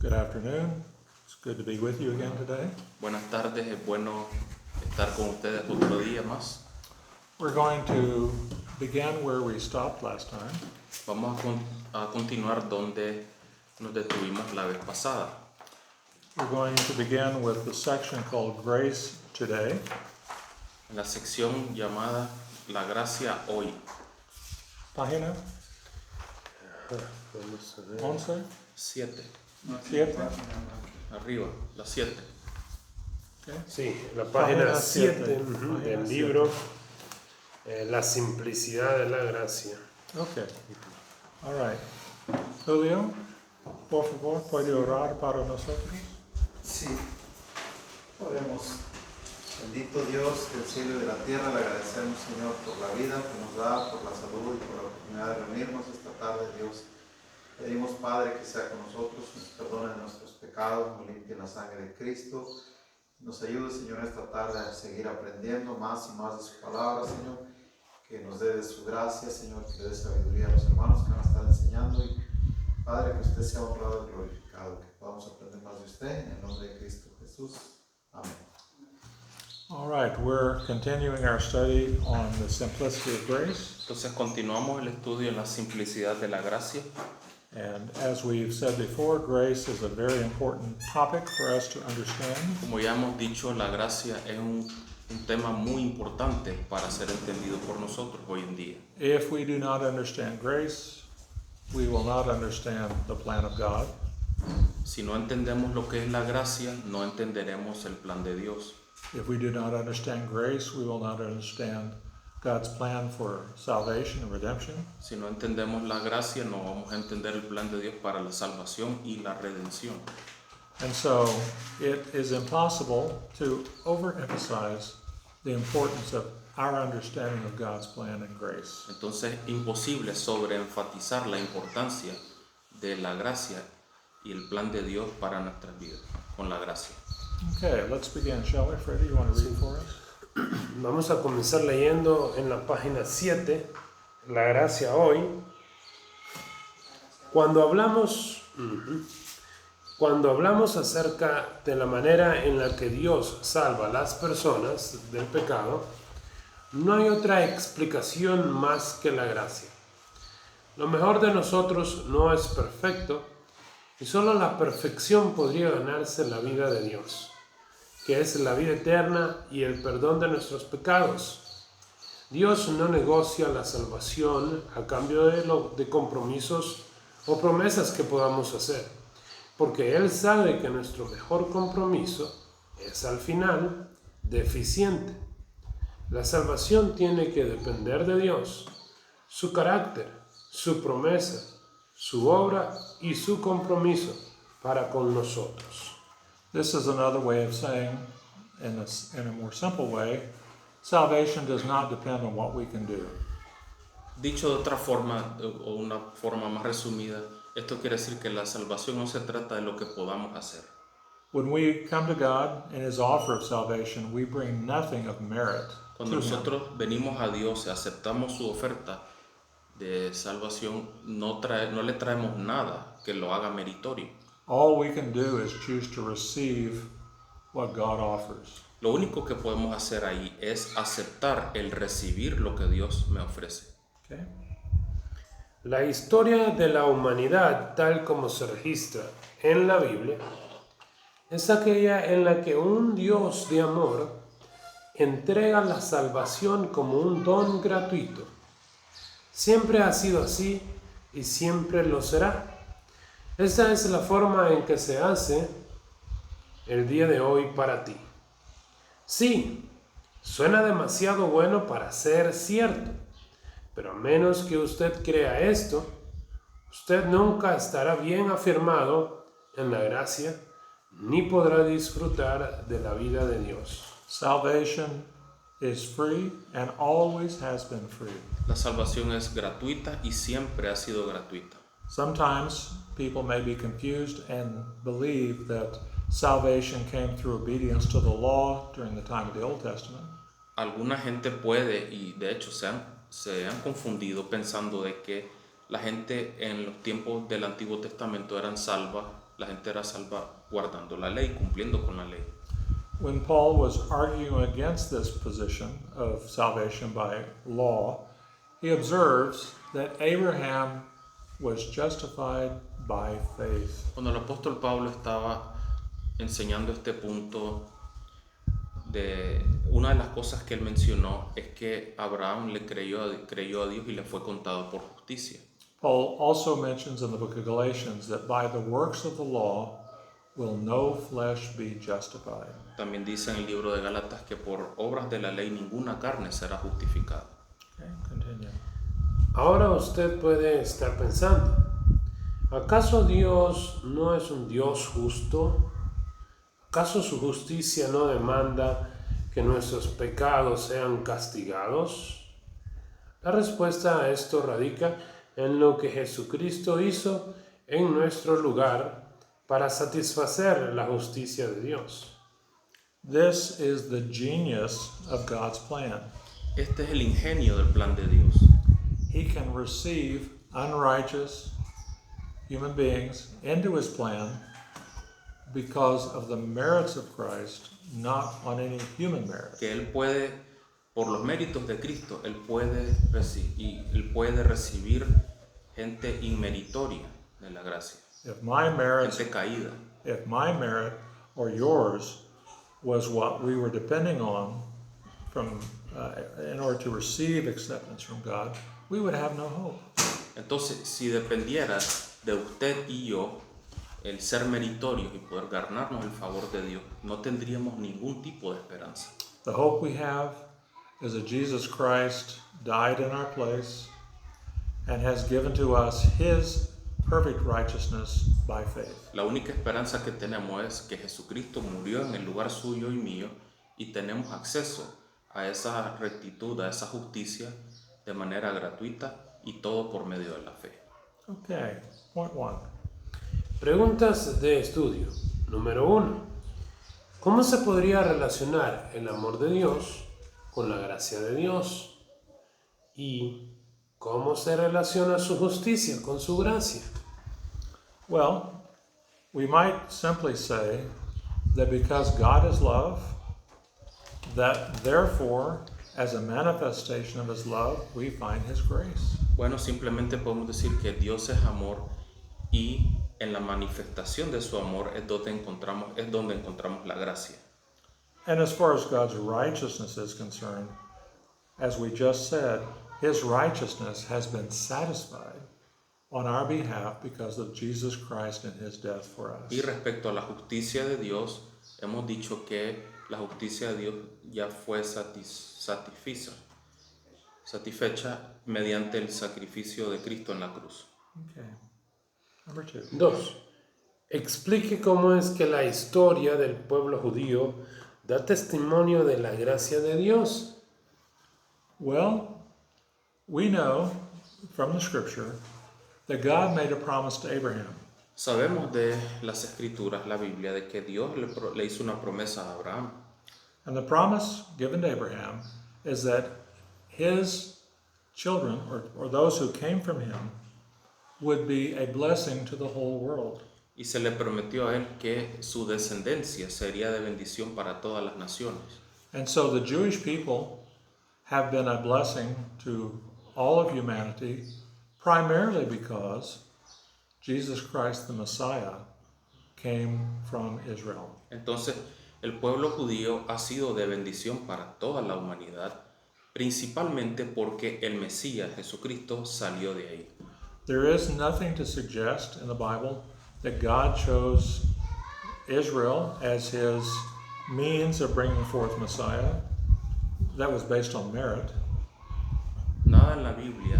Good afternoon. It's good to be with you again today. Buenas tardes, es bueno estar con ustedes otro día más. We're going to begin where we stopped last time. Vamos a continuar donde nos detuvimos la vez pasada. We're going to begin with the section called Grace Today. En la sección llamada La Gracia Hoy. Página Vamos a ver. 11, 7. 7. Arriba, la 7. Okay. Sí, la página Página 7 siete. del Página libro La simplicidad de la gracia. Okay. All right. Julio, por favor, puede orar para nosotros. Sí, oremos. Bendito Dios del cielo y de la tierra, le agradecemos, Señor, por la vida que nos da, por la salud y por la oportunidad de reunirnos esta tarde, Dios. Pedimos, Padre, que sea con nosotros, nos perdone nuestros pecados, nos limpie en la sangre de Cristo. Nos ayude, Señor, esta tarde a seguir aprendiendo más y más de su palabra, Señor. Que nos dé de su gracia, Señor, que le dé sabiduría a los hermanos que van a estar enseñando. Y, Padre, que usted sea honrado y glorificado, que podamos aprender más de usted, en el nombre de Cristo Jesús. Amén. All right, we're continuing our study on the simplicity of grace. Entonces continuamos el estudio en la simplicidad de la gracia. And as we've said before, grace is a very important topic for us to understand. Como ya hemos dicho, la gracia es un tema muy importante para ser entendido por nosotros hoy en día. If we do not understand grace, we will not understand the plan of God. Si no entendemos lo que es la gracia, no entenderemos el plan de Dios. If we do not understand grace, we will not understand God's plan for salvation and redemption. Si no entendemos la gracia, no vamos a entender el plan de Dios para la salvación y la redención. And so it is impossible to overemphasize the importance of our understanding of God's plan and grace. Entonces es imposible sobreenfatizar la importancia de la gracia y el plan de Dios para nuestras vidas con la gracia. Okay, let's begin, shall we? Freddie, you want to read for us? Vamos a comenzar leyendo en la página 7, la gracia hoy. Cuando hablamos acerca de la manera en la que Dios salva a las personas del pecado, no hay otra explicación más que la gracia. Lo mejor de nosotros no es perfecto y solo la perfección podría ganarse la vida de Dios, que es la vida eterna y el perdón de nuestros pecados. Dios no negocia la salvación a cambio de compromisos o promesas que podamos hacer, porque Él sabe que nuestro mejor compromiso es al final deficiente. La salvación tiene que depender de Dios, su carácter, su promesa, su obra y su compromiso para con nosotros. This is another way of saying, in a more simple way, salvation does not depend on what we can do. Dicho de otra forma, o una forma más resumida, esto quiere decir que la salvación no se trata de lo que podamos hacer. When we come to God in His offer of salvation, we bring nothing of merit Cuando to Him. nosotros venimos a Dios y aceptamos su oferta de salvación, no le traemos nada que lo haga meritorio. All we can do is choose to receive what God offers. Lo único que podemos hacer ahí es aceptar el recibir lo que Dios me ofrece. Okay? La historia de la humanidad, tal como se registra en la Biblia, es aquella en la que un Dios de amor entrega la salvación como un don gratuito. Siempre ha sido así y siempre lo será. Esta es la forma en que se hace el día de hoy para ti. Sí, suena demasiado bueno para ser cierto, pero a menos que usted crea esto, usted nunca estará bien afirmado en la gracia, ni podrá disfrutar de la vida de Dios. Salvation is free and always has been free. La salvación es gratuita y siempre ha sido gratuita. Sometimes people may be confused and believe that salvation came through obedience to the law during the time of the Old Testament. Alguna gente puede, y de hecho se han confundido pensando de que la gente en los tiempos del Antiguo Testamento eran salvas La gente era salva guardando la ley, cumpliendo con la ley. When Paul was arguing against this position of salvation by law, he observes that Abraham was justified by faith. Cuando el apóstol Pablo estaba enseñando este punto, una de las cosas que él mencionó es que Abraham le creyó a Dios y le fue contado por justicia. Paul also mentions in the book of Galatians that by the works of the law will no flesh be justified. También dice en el libro de Gálatas que por obras de la ley ninguna carne será justificada. Okay, continue. Ahora usted puede estar pensando, ¿acaso Dios no es un Dios justo? ¿Acaso su justicia no demanda que nuestros pecados sean castigados? La respuesta a esto radica en lo que Jesucristo hizo en nuestro lugar para satisfacer la justicia de Dios. This is the genius of God's plan. Este es el ingenio del plan de Dios. He can receive unrighteous human beings into his plan because of the merits of Christ, not on any human merit. Que Él puede, por los méritos de Cristo, Él puede recibir gente inmeritoria de la gracia, If my merits, gente caída. if my merit or yours was what we were depending on from in order to receive acceptance from God, we would have no hope. Entonces, si dependiera de usted y yo, el ser meritorios y poder ganarnos el favor de Dios, no tendríamos ningún tipo de esperanza. The hope we have is that Jesus Christ died in our place and has given to us his perfect righteousness by faith. La única esperanza que tenemos es que Jesucristo murió en el lugar suyo y mío y tenemos acceso a esa rectitud, a esa justicia de manera gratuita y todo por medio de la fe. Okay, point one. Preguntas de estudio. Número 1. ¿Cómo se podría relacionar el amor de Dios con la gracia de Dios? ¿Y cómo se relaciona su justicia con su gracia? Well, we might simply say that because God is love, that therefore, as a manifestation of his love, we find his grace. Bueno, simplemente podemos decir que Dios es amor y en la manifestación de su amor es donde encontramos la gracia. And as far as God's righteousness is concerned, as we just said, his righteousness has been satisfied on our behalf because of Jesus Christ and his death for us. Y respecto a la justicia de Dios, hemos dicho que la justicia de Dios ya fue satisfecha mediante el sacrificio de Cristo en la cruz. Okay. Number 2. 2. Explique cómo es que la historia del pueblo judío da testimonio de la gracia de Dios. Well, we know from the scripture that God made a promise to Abraham. Sabemos de las escrituras, la Biblia, de que Dios le hizo una promesa a Abraham. And the promise given to Abraham is that his children, or those who came from him, would be a blessing to the whole world. Y se le prometió a él que su descendencia sería de bendición para todas las naciones. And so the Jewish people have been a blessing to all of humanity, primarily because Jesus Christ the Messiah came from Israel. Entonces, el pueblo judío ha sido de bendición para toda la humanidad, principalmente porque el Mesías, Jesucristo, salió de ahí. There is nothing to suggest in the Bible that God chose Israel as his means of bringing forth Messiah. That was based on merit. Nada en la Biblia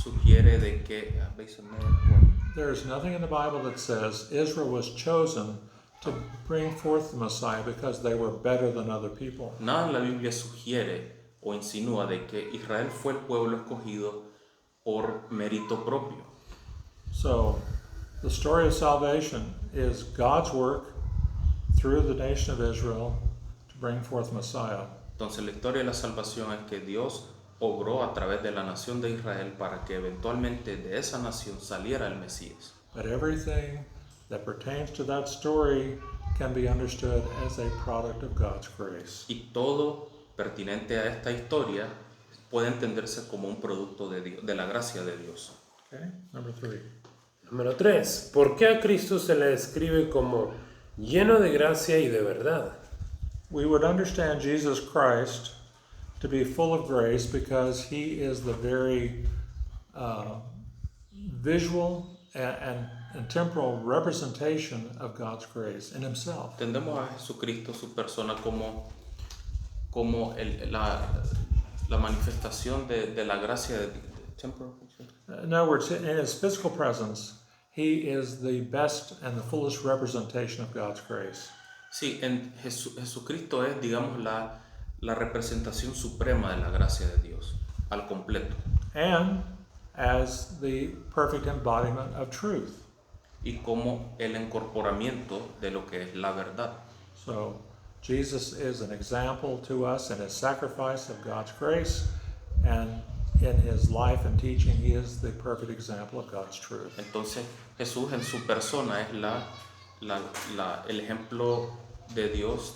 sugiere de que There is nothing in the Bible that says Israel was chosen to bring forth the Messiah because they were better than other people. Nada en la Biblia sugiere o insinúa de que Israel fue el pueblo escogido por mérito propio. So, the story of salvation is God's work through the nation of Israel to bring forth Messiah. Entonces la historia de la salvación es que Dios obró a través de la nación de Israel para que eventualmente de esa nación saliera el Mesías. But everything that pertains to that story can be understood as a product of God's grace. Y todo pertinente a esta historia puede entenderse como un producto de la gracia de Dios. Okay, number 3. Número 3. ¿Por qué a Cristo se le describe como lleno de gracia y de verdad? We would understand Jesus Christ to be full of grace because he is the very visual and temporal representation of God's grace in himself. Entendemos a Jesucristo, su persona, como la manifestación de la gracia de temporal. In other words, in his physical presence, he is the best and the fullest representation of God's grace. Sí, en Jesucristo es, digamos, la representación suprema de la gracia de Dios, al completo. And as the perfect embodiment of truth. Y como el incorporamiento de lo que es la verdad. So, Jesus is an example to us in his sacrifice of God's grace, and in his life and teaching, he is the perfect example of God's truth. Entonces, Jesús en su persona es el ejemplo de Dios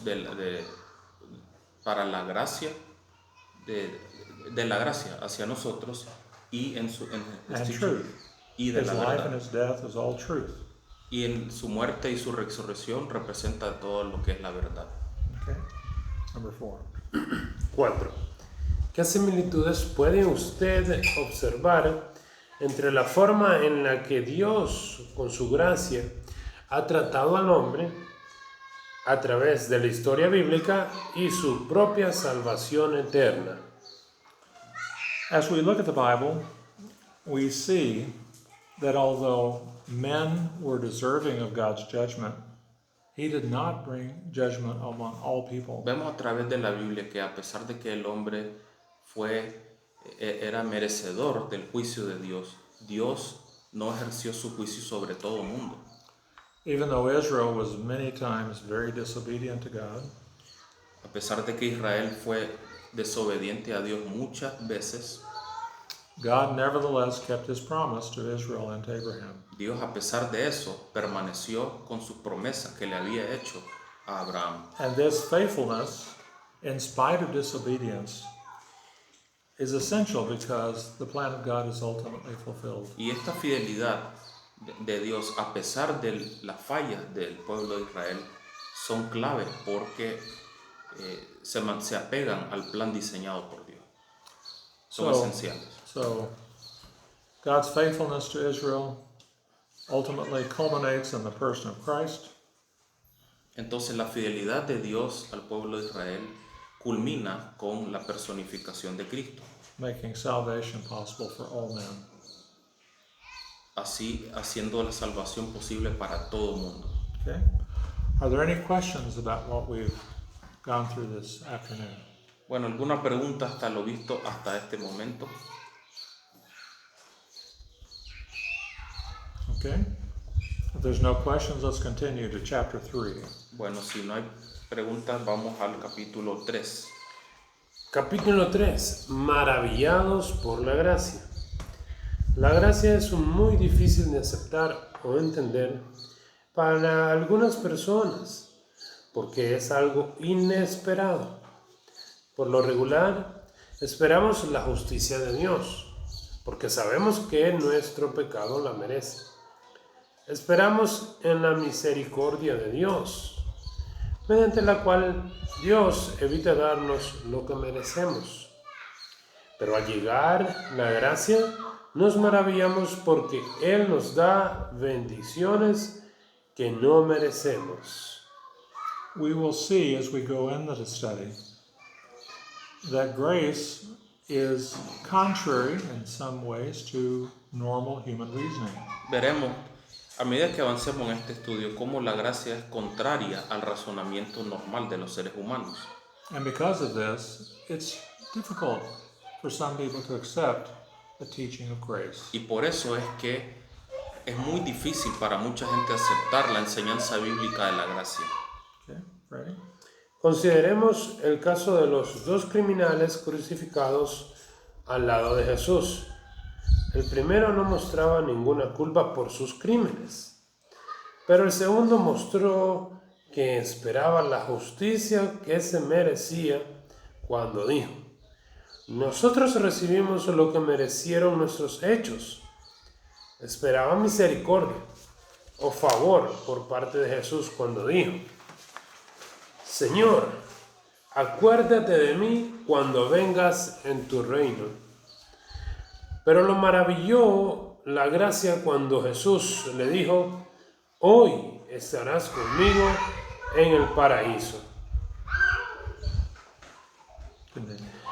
para la gracia, de la gracia hacia nosotros y en And truth. y de His la life and verdad. his death is all truth. Y en su muerte y su resurrección representa todo lo que es la verdad. Okay. Number 4. 4. ¿Qué similitudes puede usted observar entre la forma en la que Dios, con su gracia, ha tratado al hombre a través de la historia bíblica y su propia salvación eterna? As we look at the Bible, we see that although men were deserving of God's judgment, he did not bring judgment among all people. Vemos a través de la Biblia que a pesar de que el hombre era merecedor del juicio de Dios, Dios no ejerció su juicio sobre todo el mundo. Even though Israel was many times very disobedient to God, A pesar de que Israel fue desobediente a Dios muchas veces, God nevertheless kept his promise to Israel and to Abraham. Dios a pesar de eso permaneció con sus promesas que le había hecho a Abraham. And this faithfulness, in spite of disobedience, is essential because the plan of God is ultimately fulfilled. Y esta fidelidad de Dios, a pesar de las fallas del pueblo de Israel, son claves porque se apegan al plan diseñado por Dios. Son esenciales. So, God's faithfulness to Israel ultimately culminates in the person of Christ. Entonces la fidelidad de Dios al pueblo de Israel culmina con la personificación de Cristo, Making salvation possible for all men. así haciendo la salvación posible para todo el mundo. Okay? Are there any questions about what we've gone through this afternoon? Bueno, ¿alguna pregunta hasta lo visto hasta este momento? Okay? If there's no questions, let's continue to chapter 3. Bueno, si no hay preguntas, vamos al capítulo 3. Capítulo 3. Maravillados por la gracia. La gracia es muy difícil de aceptar o entender para algunas personas porque es algo inesperado. Por lo regular, esperamos la justicia de Dios porque sabemos que nuestro pecado la merece. Esperamos en la misericordia de Dios, mediante la cual Dios evita darnos lo que merecemos. Pero al llegar la gracia, nos maravillamos porque Él nos da bendiciones que no merecemos. We will see as we go into the study that grace is contrary in some ways to normal human reasoning. Veremos a medida que avancemos en este estudio cómo la gracia es contraria al razonamiento normal de los seres humanos. And because of this, it's difficult for some people to accept the teaching of grace. Y por eso es que es muy difícil para mucha gente aceptar la enseñanza bíblica de la gracia. Okay, ready? Consideremos el caso de los dos criminales crucificados al lado de Jesús. El primero no mostraba ninguna culpa por sus crímenes. Pero el segundo mostró que esperaba la justicia que se merecía cuando dijo: nosotros recibimos lo que merecieron nuestros hechos. Esperaba misericordia o favor por parte de Jesús cuando dijo: Señor, acuérdate de mí cuando vengas en tu reino. Pero lo maravilló la gracia cuando Jesús le dijo: hoy estarás conmigo en el paraíso.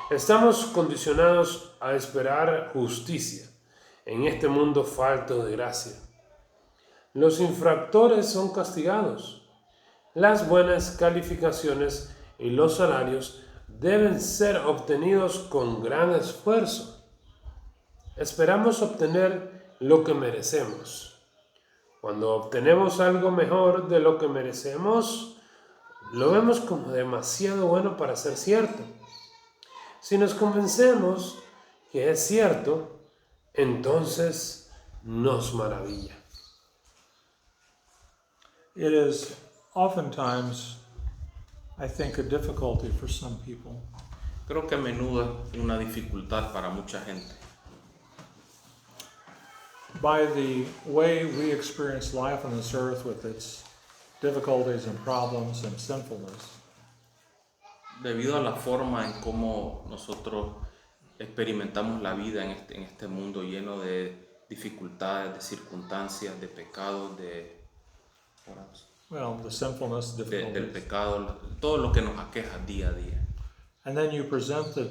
Estamos condicionados a esperar justicia en este mundo falto de gracia. Los infractores son castigados. Las buenas calificaciones y los salarios deben ser obtenidos con gran esfuerzo. Esperamos obtener lo que merecemos. Cuando obtenemos algo mejor de lo que merecemos, lo vemos como demasiado bueno para ser cierto. Si nos convencemos que es cierto, entonces nos maravilla. It is oftentimes, I think, a difficulty for some people Creo que a menudo es una dificultad para mucha gente. by the way we experience life on this earth with its difficulties and problems and sinfulness. Debido a la forma en cómo nosotros experimentamos la vida en este mundo lleno de dificultades, de circunstancias, de pecados, Well, the sinfulness, del difficulties. pecado, todo lo que nos aqueja día a día. And then you present the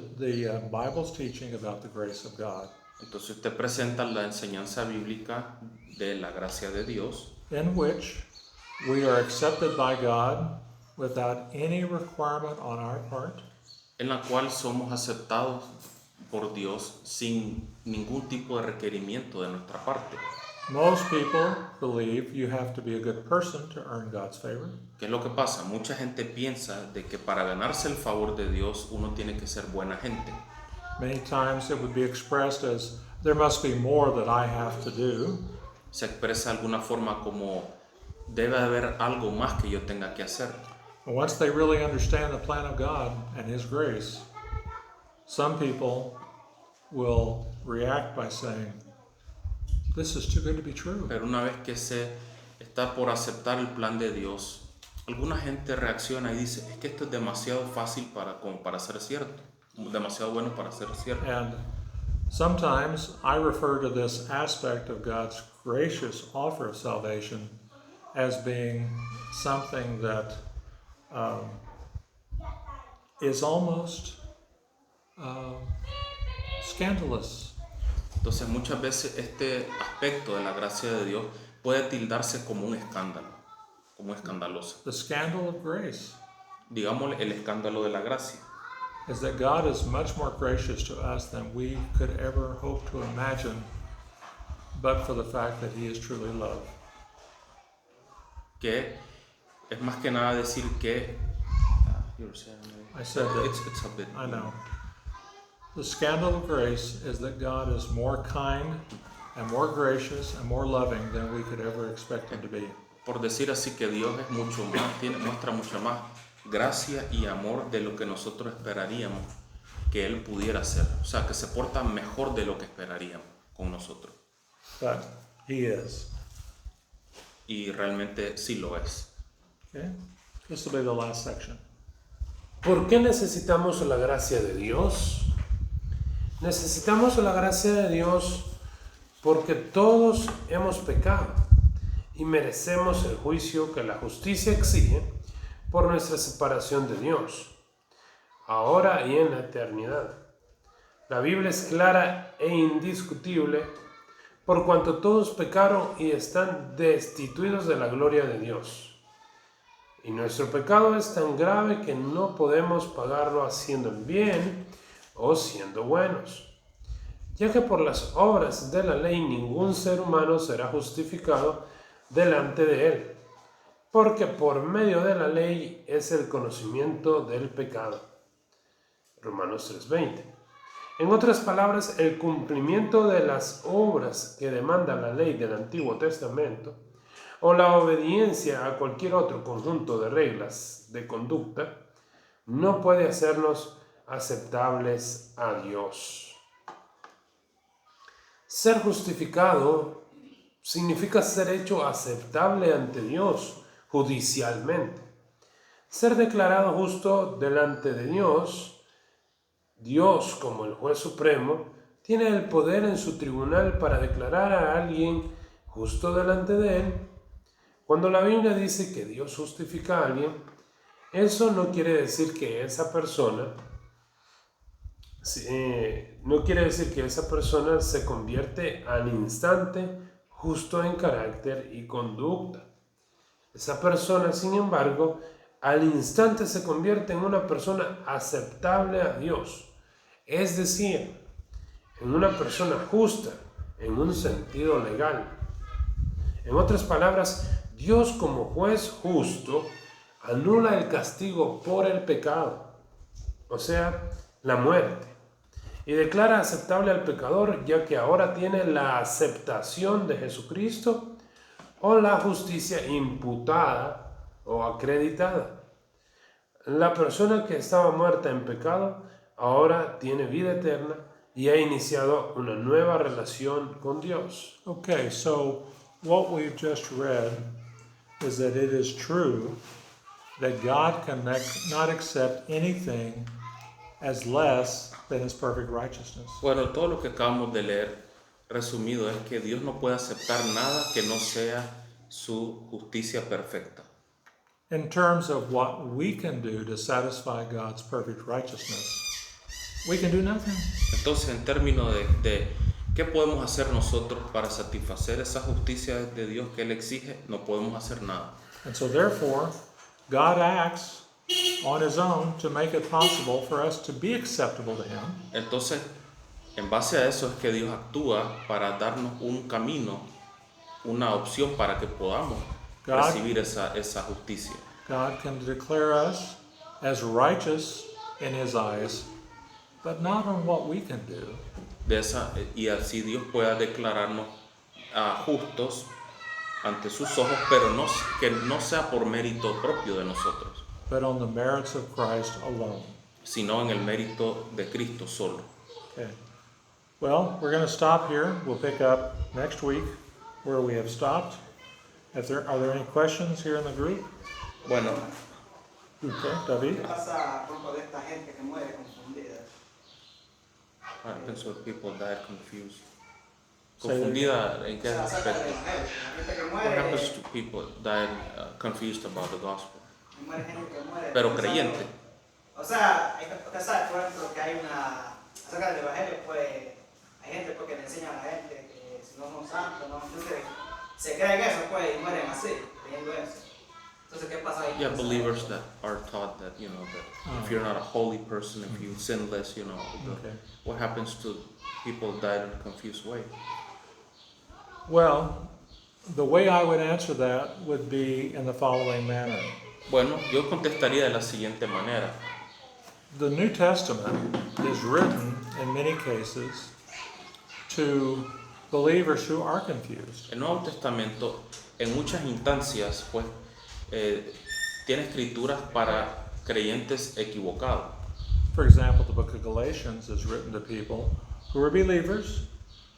Bible's teaching about the grace of God, Entonces usted presenta la enseñanza bíblica de la gracia de Dios, in which we are accepted by God without any requirement on our part. en la cual somos aceptados por Dios sin ningún tipo de requerimiento de nuestra parte. Most people believe you have to be a good person to earn God's favor. ¿Qué es lo que pasa? Mucha gente piensa de que para ganarse el favor de Dios uno tiene que ser buena gente. Many times it would be expressed as, there must be more that I have to do. Se expresa de alguna forma como debe haber algo más que yo tenga que hacer. But once they really understand the plan of God and His grace, some people will react by saying, this is too good to be true. Pero una vez que se está por aceptar el plan de Dios, alguna gente reacciona y dice, es que esto es demasiado fácil como para ser cierto, demasiado bueno para ser cierto. And sometimes I refer to this aspect of God's gracious offer of salvation as being something that is almost scandalous. Entonces muchas veces este aspecto de la gracia de Dios puede tildarse como un escándalo, como escandaloso. The scandal of grace Digámosle el escándalo de la gracia. is that God is much more gracious to us than we could ever hope to imagine, but for the fact that He is truly love. Que es más que nada decir que I said that. it's a bit, I know. The scandal of grace is that God is more kind and more gracious and more loving than we could ever expect Him to be. Por decir así que Dios es mucho más, muestra mucha más gracia y amor de lo que nosotros esperaríamos que Él pudiera ser. O sea, que se porta mejor de lo que esperaríamos con nosotros. But He is. Y realmente sí lo es. Okay? This will be the last section. ¿Por qué necesitamos la gracia de Dios? Necesitamos la gracia de Dios porque todos hemos pecado y merecemos el juicio que la justicia exige por nuestra separación de Dios, ahora y en la eternidad. La Biblia es clara e indiscutible por cuanto todos pecaron y están destituidos de la gloria de Dios. Y nuestro pecado es tan grave que no podemos pagarlo haciendo el bien o siendo buenos, ya que por las obras de la ley ningún ser humano será justificado delante de él, porque por medio de la ley es el conocimiento del pecado. Romanos 3:20. En otras palabras, el cumplimiento de las obras que demanda la ley del Antiguo Testamento o la obediencia a cualquier otro conjunto de reglas de conducta no puede hacernos aceptables a Dios. Ser justificado significa ser hecho aceptable ante Dios judicialmente. Ser declarado justo delante de Dios, Dios como el juez supremo, tiene el poder en su tribunal para declarar a alguien justo delante de él. Cuando la Biblia dice que Dios justifica a alguien, eso no quiere decir que esa persona se convierte al instante justo en carácter y conducta. Esa persona, sin embargo, al instante se convierte en una persona aceptable a Dios, es decir, en una persona justa, en un sentido legal. En otras palabras, Dios como juez justo anula el castigo por el pecado, o sea, la muerte, y declara aceptable al pecador, ya que ahora tiene la aceptación de Jesucristo o la justicia imputada o acreditada. La persona que estaba muerta en pecado ahora tiene vida eterna y ha iniciado una nueva relación con Dios. Okay, so what we've just read is that it is true that God can not accept anything as less than his perfect righteousness. Bueno, todo lo que acabamos de leer resumido es que Dios no puede aceptar nada que no sea su justicia perfecta. In terms of what we can do to satisfy God's perfect righteousness, we can do nothing. Entonces, en términos de qué podemos hacer nosotros para satisfacer esa justicia de Dios que Él exige, no podemos hacer nada. And so therefore, God acts on his own to make it possible for us to be acceptable to him. Entonces, en base a eso es que Dios actúa para darnos un camino, una opción para que podamos recibir esa justicia. God can declare us as righteous in his eyes, but not on what we can do. Y así Dios pueda declararnos justos ante sus ojos, pero que no sea por mérito propio de nosotros, But on the merits of Christ alone. sino en el mérito de Cristo solo. Okay. Well, we're going to stop here. We'll pick up next week where we have stopped. Are there any questions here in the group? Bueno, Okay, David? ¿Qué pasa con toda esta gente que muere confundida? what happens when people die confused? Say that Confundida en O qué sea, acerca aspecto? del evangelio. La gente que What muere, happens to people dying confused about the gospel? muere gente que muere. Pero pensando- creyente. O sea, usted sabe, por ejemplo, que hay una. Acerca del evangelio, pues hay gente porque le enseña a la gente que si no son santos, no. Entonces se creen eso, pues, y mueren así, creyendo eso. Entonces, ¿qué pasa ahí? Yeah, believers that are taught that, that if you're not a holy person, if you sin less, Okay. what happens to people died in a confused way? Well, the way I would answer that would be in the following manner. Bueno, yo contestaría de la siguiente manera. The New Testament is written in many cases to believers who are confused. El Nuevo Testamento, en muchas instancias, pues, tiene escrituras para creyentes equivocados. For example, the book of Galatians is written to people who are believers,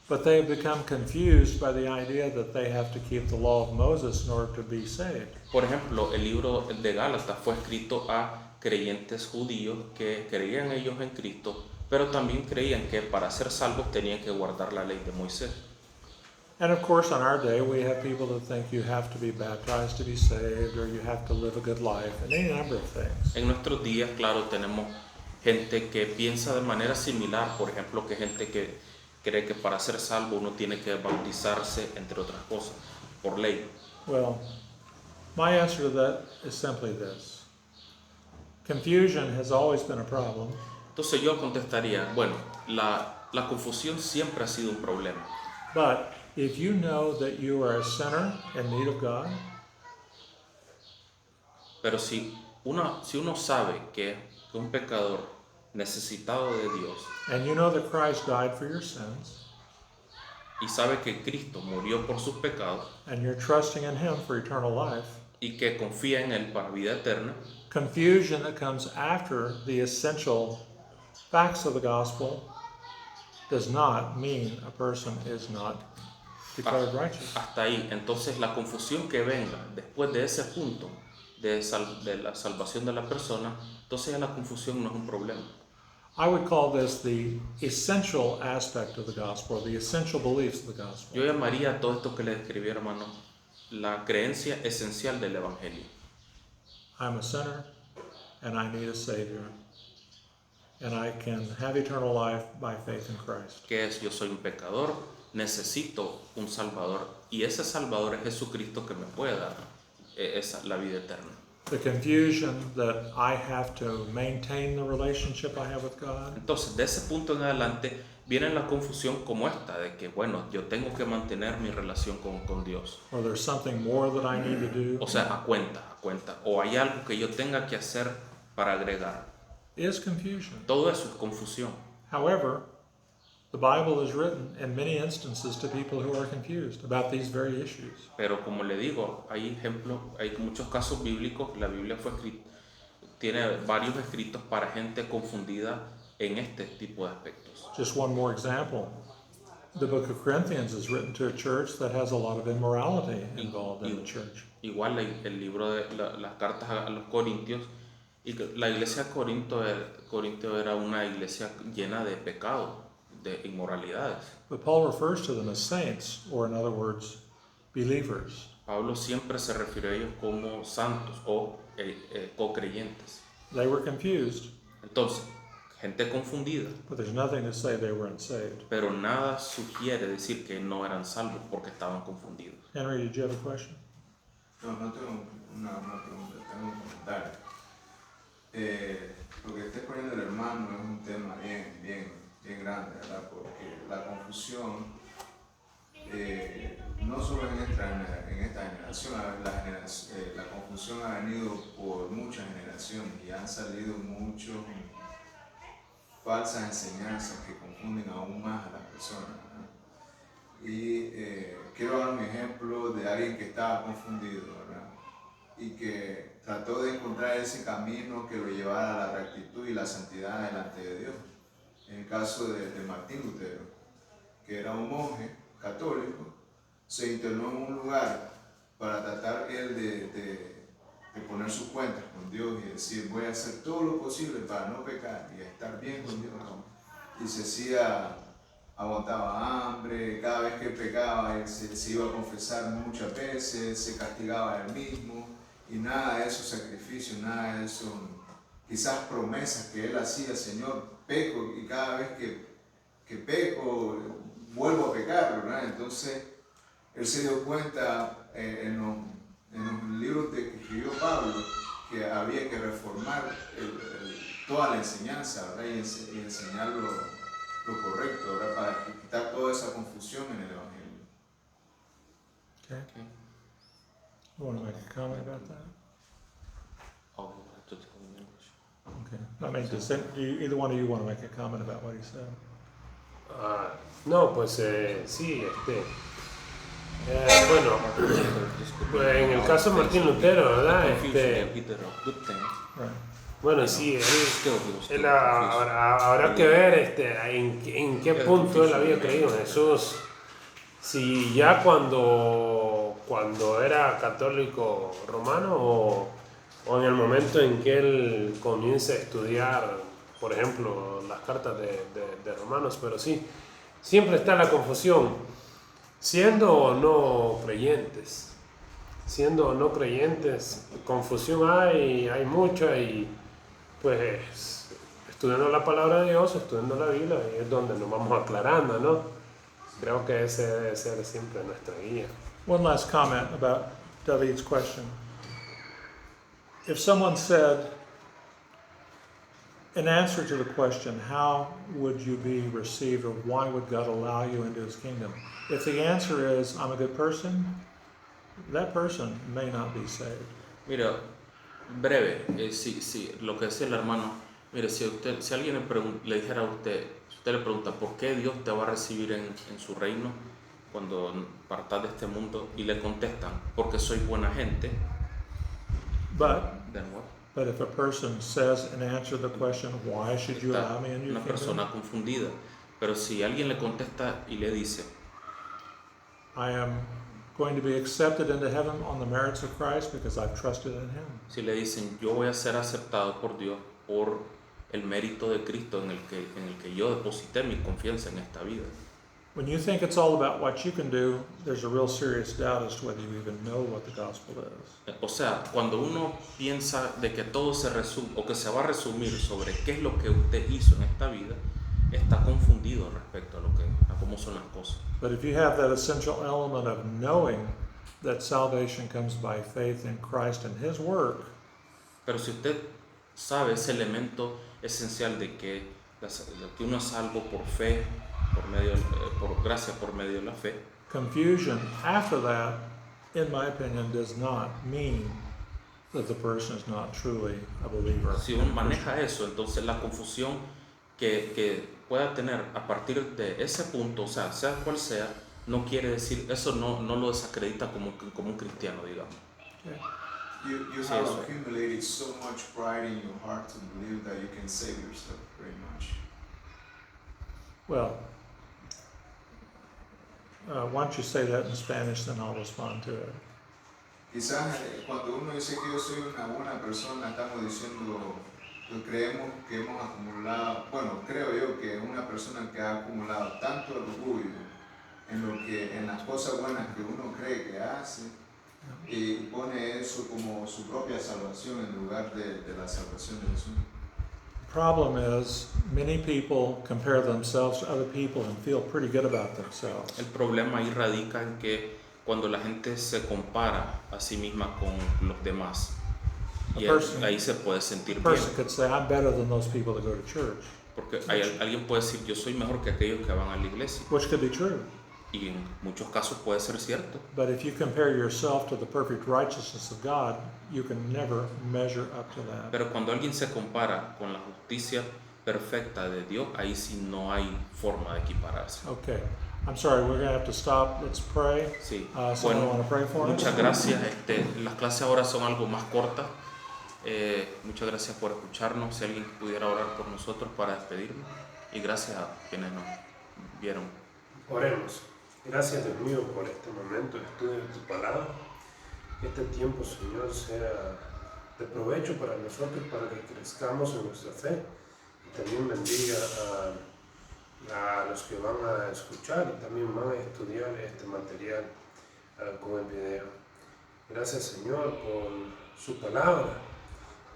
but they have become confused by the idea that they have to keep the law of Moses in order to be saved. Por ejemplo, el libro de Gálatas fue escrito a creyentes judíos que creían ellos en Cristo, pero también creían que para ser salvos tenían que guardar la ley de Moisés. And of course, on our day, we have people that think you have to be baptized to be saved, or you have to live a good life, and any number of things. En nuestros días, claro, tenemos gente que piensa de manera similar, por ejemplo, que gente que cree que para ser salvo uno tiene que bautizarse, entre otras cosas, por ley. Well, my answer to that is simply this. Confusion has always been a problem, Entonces yo contestaría, bueno, la confusión siempre ha sido un problema, but if you know that you are a sinner in need of God, pero si uno sabe que es un pecador necesitado de Dios, and you know that Christ died for your sins, y sabe que Cristo murió por sus pecados and you're trusting in Him for eternal life, y que confía en Él para vida eterna, confusion that comes after the essential facts of the gospel does not mean a person is not declared righteous. hasta ahí. Entonces la confusión que venga después de ese punto de la salvación de la persona, entonces ya la confusión no es un problema. I would call this the essential aspect of the gospel, the essential beliefs of the gospel. Yo llamaría a todo esto que le describí, hermano, la creencia esencial del Evangelio. I'm a sinner and I need a Savior, and I can have eternal life by faith in Christ. Que es: yo soy un pecador, necesito un Salvador, y ese Salvador es Jesucristo que me puede dar la vida eterna. The confusion that I have to maintain the relationship I have with God, Entonces, de ese punto en adelante viene la confusión como esta, de que, bueno, yo tengo que mantener mi relación con Dios. or there's something more that I need to do, O sea, a cuenta, o hay algo que yo tenga que hacer para agregar. is confusion. Todo eso es confusión. However, the Bible is written in many instances to people who are confused about these very issues. Pero como le digo, hay ejemplos, hay muchos casos bíblicos. La Biblia fue escrita, tiene varios escritos para gente confundida en este tipo de aspectos. Just one more example. The book of Corinthians is written to a church that has a lot of immorality involved in the church. Igual el libro de las cartas a los Corintios, y que la iglesia de Corinto era una iglesia llena de pecado, de inmoralidades. But Paul refers to them as saints, or in other words, believers. Pablo siempre se refirió a ellos como santos o co-creyentes. They were confused, Entonces, gente confundida, but there's nothing to say they were unsaved. pero nada sugiere decir que no eran salvos porque estaban confundidos. Henry, did you have a question? No, no tengo una pregunta, tengo un comentario. Lo que está exponiendo el hermano es un tema bien grande, ¿verdad? Porque la confusión no solo en esta generación, la confusión ha venido por muchas generaciones y han salido muchas falsas enseñanzas que confunden aún más a las personas, ¿verdad? Y quiero dar un ejemplo de alguien que estaba confundido, ¿verdad? Y que trató de encontrar ese camino que lo llevara a la rectitud y la santidad delante de Dios. En el caso de Martín Lutero, que era un monje católico, se internó en un lugar para tratar él de poner sus cuentas con Dios y decir: voy a hacer todo lo posible para no pecar y estar bien con Dios. Y aguantaba hambre, cada vez que pecaba él se iba a confesar muchas veces, se castigaba a él mismo, y nada de esos sacrificios, nada de eso, quizás promesas que él hacía: Señor, peco, y cada vez que peco vuelvo a pecar, ¿verdad? Entonces él se dio cuenta en los libros que escribió Pablo que había que reformar toda la enseñanza, ¿verdad? Y enseñar lo correcto, ¿verdad? Para quitar toda esa confusión en el Evangelio. Okay. You want to make a comment about that? Oh, you have to tell me in English. Okay. I mean, either one of you want to make a comment about what he said? No, pues sí, bueno, pues en el caso de Martín Lutero, ¿verdad? Right. Bueno, sí, él habrá que ver en qué punto él había creído en Jesús. Si ya cuando era católico romano o en el momento en que él comienza a estudiar, por ejemplo, las cartas de Romanos, pero sí, siempre está la confusión, siendo o no creyentes, confusión hay mucha, y pues estudiando la palabra de Dios, estudiando la Biblia, ahí es donde nos vamos aclarando, ¿no? Creo que ese debe ser siempre nuestra guía. One last comment about David's question. If someone said, in answer to the question, how would you be received, or why would God allow you into His kingdom? If the answer is, I'm a good person, that person may not be saved. Mira, breve, lo que decía el hermano, mire, si alguien le dijera a usted le pregunta, ¿por qué Dios te va a recibir en su reino? cuando partas de este mundo y le contestan, porque soy buena gente, But then what? But if a person says in answer to the question, why should you Está allow me in your una kingdom? persona confundida. Pero si alguien le contesta y le dice, I am going to be accepted into heaven on the merits of Christ because I've trusted in him. si le dicen, yo voy a ser aceptado por Dios por el mérito de Cristo en el que yo deposité mi confianza en esta vida. When you think it's all about what you can do, there's a real serious doubt as to whether you even know what the gospel is. O sea, cuando uno piensa de que todo se resume o que se va a resumir sobre qué es lo que usted hizo en esta vida, está confundido respecto a cómo son las cosas. But if you have that essential element of knowing that salvation comes by faith in Christ and his work, Pero si usted sabe ese elemento esencial de que uno es salvo por fe, por gracia por medio de la fe, confusion after that, in my opinion, does not mean that the person is not truly a believer. si uno maneja eso, entonces la confusión que pueda tener a partir de ese punto, o sea cual sea, no quiere decir, eso no lo desacredita como un cristiano, digamos. Okay. You Sí, have eso. accumulated so much pride in your heart to believe that you can save yourself very much. Well, why don't you say that in Spanish, then I'll respond to it. Quizás cuando uno dice que yo soy una buena persona, estamos diciendo, pues creemos que hemos acumulado, bueno, creo yo que es una persona que ha acumulado tanto orgullo en las cosas buenas que uno cree que hace, y pone eso como su propia salvación en lugar de la salvación de Jesús. The problem is, many people compare themselves to other people and feel pretty good about themselves. El problema ahí radica en que cuando la gente se compara a sí misma con los demás, y ahí se puede sentir A bien, person could say, I'm better than those people that go to church, porque alguien puede decir, yo soy mejor que aquellos que van a la iglesia, which could be true. y en muchos casos puede ser cierto. But if you compare yourself to the perfect righteousness of God, you can never measure up to that. Pero cuando alguien se compara con la justicia perfecta de Dios, ahí sí no hay forma de equipararse. Okay. I'm sorry, we're going to have to stop. Let's pray. Sí. Someone Bueno, want to pray for us? muchas gracias. Las clases ahora son algo más cortas. Muchas gracias por escucharnos. Si alguien pudiera orar por nosotros para despedirnos. Y gracias a quienes nos vieron. Oremos. Gracias, Dios mío, por este momento de estudio de tu palabra. Que este tiempo, Señor, sea de provecho para nosotros, para que crezcamos en nuestra fe. Y también bendiga a los que van a escuchar y también van a estudiar este material con el video. Gracias, Señor, por su palabra.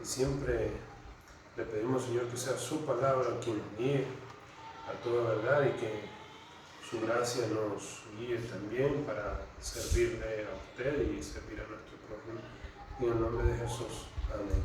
Y siempre le pedimos, Señor, que sea su palabra quien nos guíe a toda verdad y que su gracia nos guíe también para servirle a usted y servir a nuestro prójimo. En el nombre de Jesús. Amén.